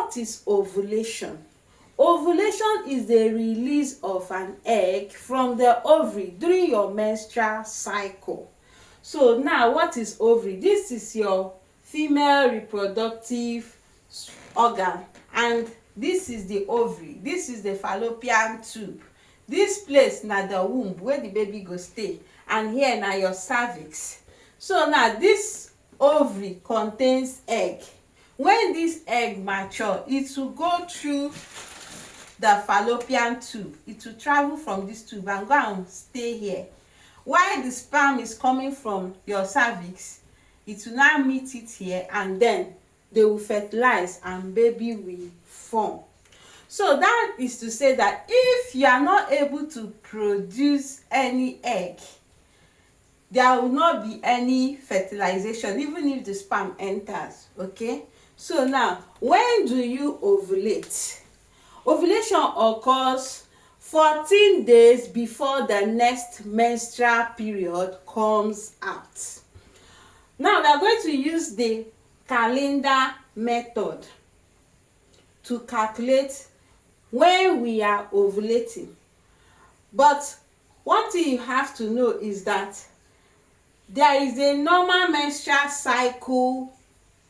what is ovulation? Ovulation is the release of an egg from the ovary during your menstrual cycle. So now, what is ovary? This is your female reproductive organ, and this is the ovary. This is the fallopian tube. This place na the womb where the baby go stay, and here na your cervix. So now this ovary contains egg. When this egg mature, it will go through the fallopian tube. It will travel from this tube and go and stay here. While the sperm is coming from your cervix, it will now meet it here, and then they will fertilize and baby will form. So that is to say that if you are not able to produce any egg, there will not be any fertilization even if the sperm enters. Okay, so now, when do you ovulate? Ovulation occurs 14 days before the next menstrual period comes out. Now we are going to use the calendar method to calculate when we are ovulating. But one thing you have to know is that there is a normal menstrual cycle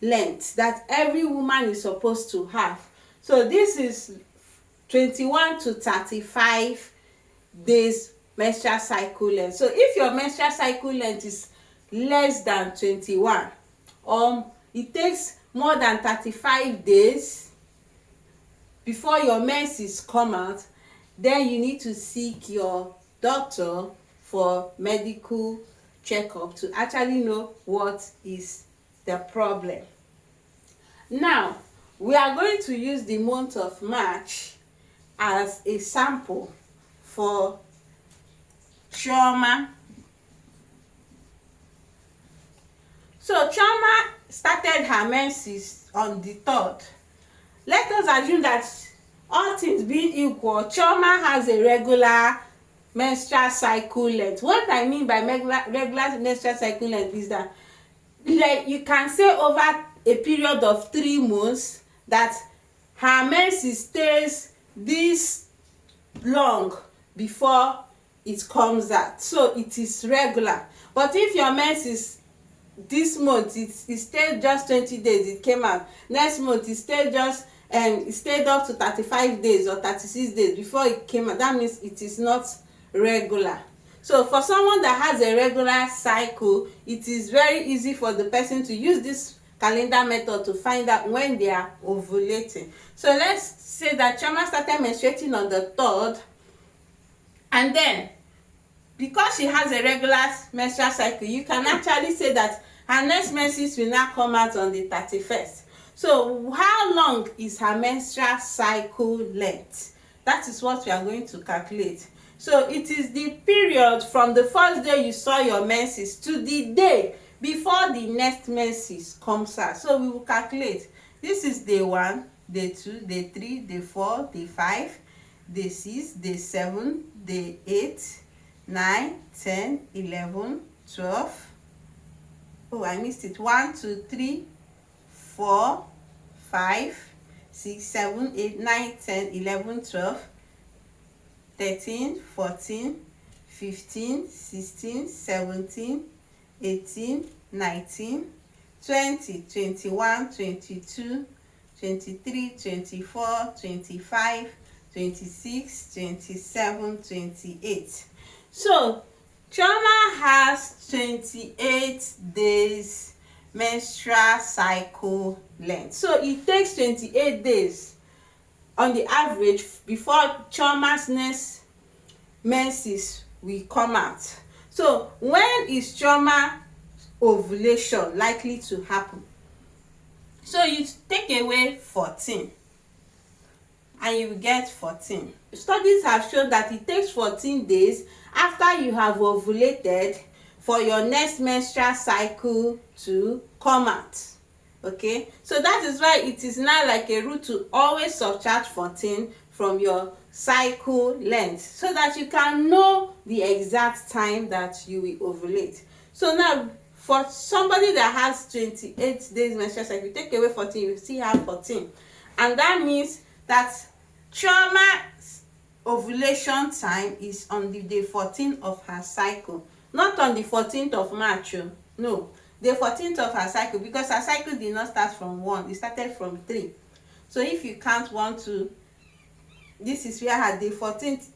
length that every woman is supposed to have. So this is 21 to 35 days menstrual cycle length. So if your menstrual cycle length is less than 21, it takes more than 35 days before your menses come out, then you need to seek your doctor for medical checkup to actually know what is the problem. Now we are going to use the month of March as a sample for Chioma. So Chioma started her menses on the 3rd. Let us assume that all things being equal, Chioma has a regular menstrual cycle length. What I mean by regular menstrual cycle length is that, like, you can say over a period of 3 months that her menses stays this long before it comes out. So it is regular. But if your menses this month it stayed just 20 days, it came out. Next month it stayed just it stayed up to 35 days or 36 days before it came out. That means it is not regular. So for someone that has a regular cycle, it is very easy for the person to use this calendar method to find out when they are ovulating. So let's say that Chioma started menstruating on the 3rd, and then because she has a regular menstrual cycle, you can actually say that her next menses will now come out on the 31st. So how long is her menstrual cycle length? That is what we are going to calculate. So it is the period from the first day you saw your menses to the day before the next menses comes out. So we will calculate. This is day 1, day 2, day 3, day 4, day 5, day 6, day 7, day 8, 9, 10, 11, 12. Oh, I missed it. 1, 2, 3, 4, 5, 6, 7, 8, 9, 10, 11, 12, 13, 14, 15, 16, 17, 18, 19, 20, 21, 22, 23, 24, 25, 26, 27, 28. So Chioma has 28 days menstrual cycle length. So it takes 28 days on the average before Chioma's next menses will come out. So when is Chioma ovulation likely to happen? So you take away 14 and you will get 14. Studies have shown that it takes 14 days after you have ovulated for your next menstrual cycle to come out. Okay, so that is why it is now like a rule to always subtract 14 from your cycle length so that you can know the exact time that you will ovulate. So now for somebody that has 28 days menstrual cycle, you take away 14, you still have 14. and that means that Chioma's ovulation time is on the day 14 of her cycle, not on the 14th of March. No, the 14th of her cycle, because her cycle did not start from 1, it started from 3. So if you count 1, 2, this is where her day 14th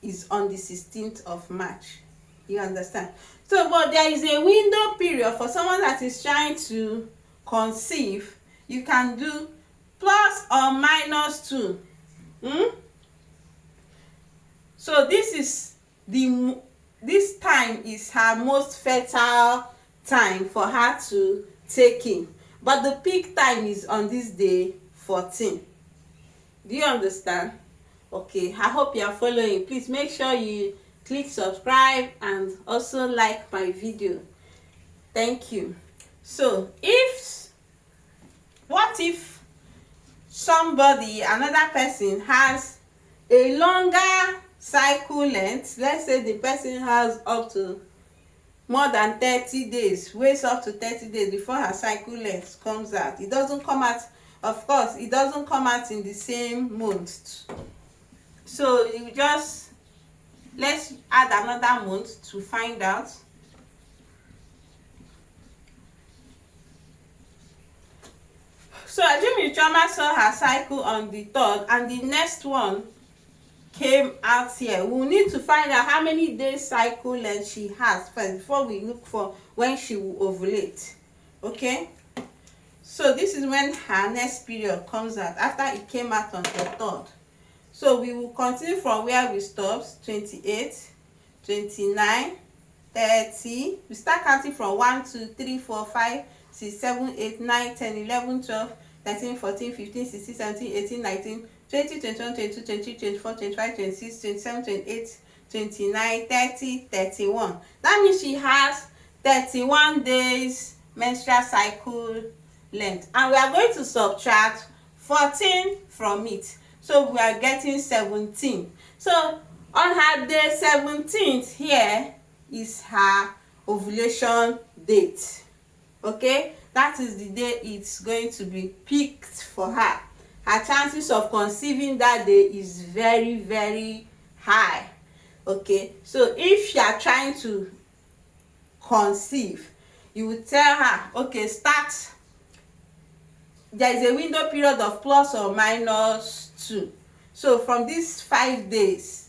is on the 16th of March. You understand? So, but there is a window period for someone that is trying to conceive. You can do plus or minus 2. So this time is her most fertile time for her to take in, but the peak time is on this day 14. Do you understand? Okay, I hope you are following. Please make sure you click subscribe and also like my video. Thank you. So what if another person has a longer cycle length? Let's say the person has up to more than 30 days, waits up to 30 days before her cycle length comes out. It doesn't come out, of course, it doesn't come out in the same month. So you just, let's add another month to find out. So assuming Chioma saw her cycle on the 3rd and the next one came out here, we will need to find out how many days cycle length she has first before we look for when she will ovulate. Okay, so this is when her next period comes out, after it came out on the 3rd. So we will continue from where we stopped, 28, 29, 30. We start counting from 1, 2, 3, 4, 5, 6, 7, 8, 9, 10, 11, 12, 13, 14, 15, 16, 17, 18, 19, 20, 21, 22, 23, 24, 25, 26, 27, 28, 29, 30, 31. That means she has 31 days menstrual cycle length, and we are going to subtract 14 from it. So we are getting 17. So on her day 17th, here is her ovulation date. Okay, that is the day it's going to be peaked for her. Her chances of conceiving that day is very, very high. Okay, so if you are trying to conceive, you will tell her, okay, start. There is a window period of plus or minus 2. So from these 5 days,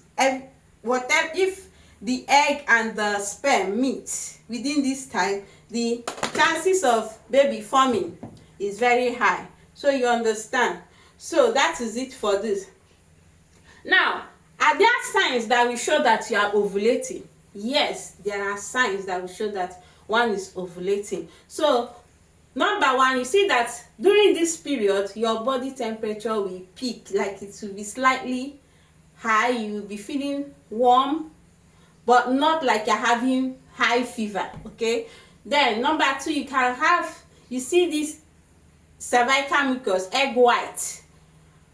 whatever, if the egg and the sperm meet within this time, the chances of baby forming is very high. So you understand. So that is it for this. Now, are there signs that will show that you are ovulating? Yes, there are signs that will show that one is ovulating. So number one, you see that during this period your body temperature will peak, like it will be slightly high. You will be feeling warm, but not like you're having high fever. Okay, then number two, you see this cervical mucus, egg white.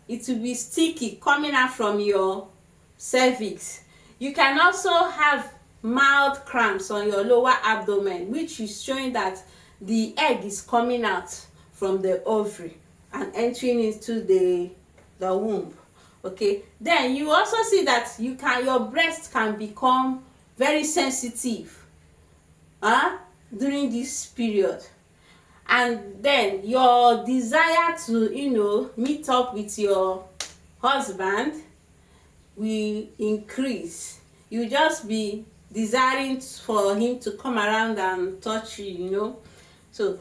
It will be sticky coming out from your cervix. You can also have mild cramps on your lower abdomen, which is showing that the egg is coming out from the ovary and entering into the womb. Okay, then you also see that your breast can become very sensitive during this period, and then your desire to meet up with your husband will increase. You just be desiring for him to come around and touch you. So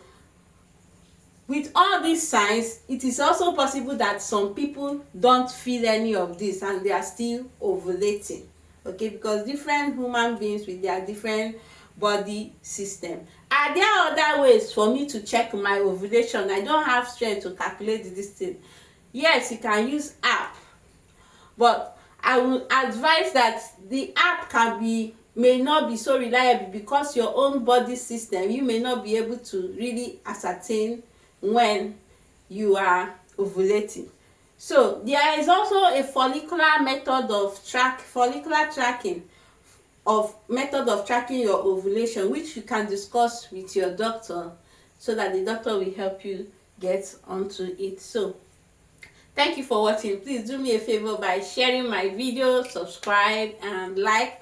with all these signs, it is also possible that some people don't feel any of this and they are still ovulating. Okay, because different human beings with their different body system. Are there other ways for me to check my ovulation? I don't have strength to calculate this thing. Yes, you can use app, but I will advise that the app may not be so reliable, because your own body system, you may not be able to really ascertain when you are ovulating. So there is also a follicular method of tracking your ovulation, which you can discuss with your doctor, so that the doctor will help you get onto it. So Thank you for watching. Please do me a favor by sharing my video, subscribe and like.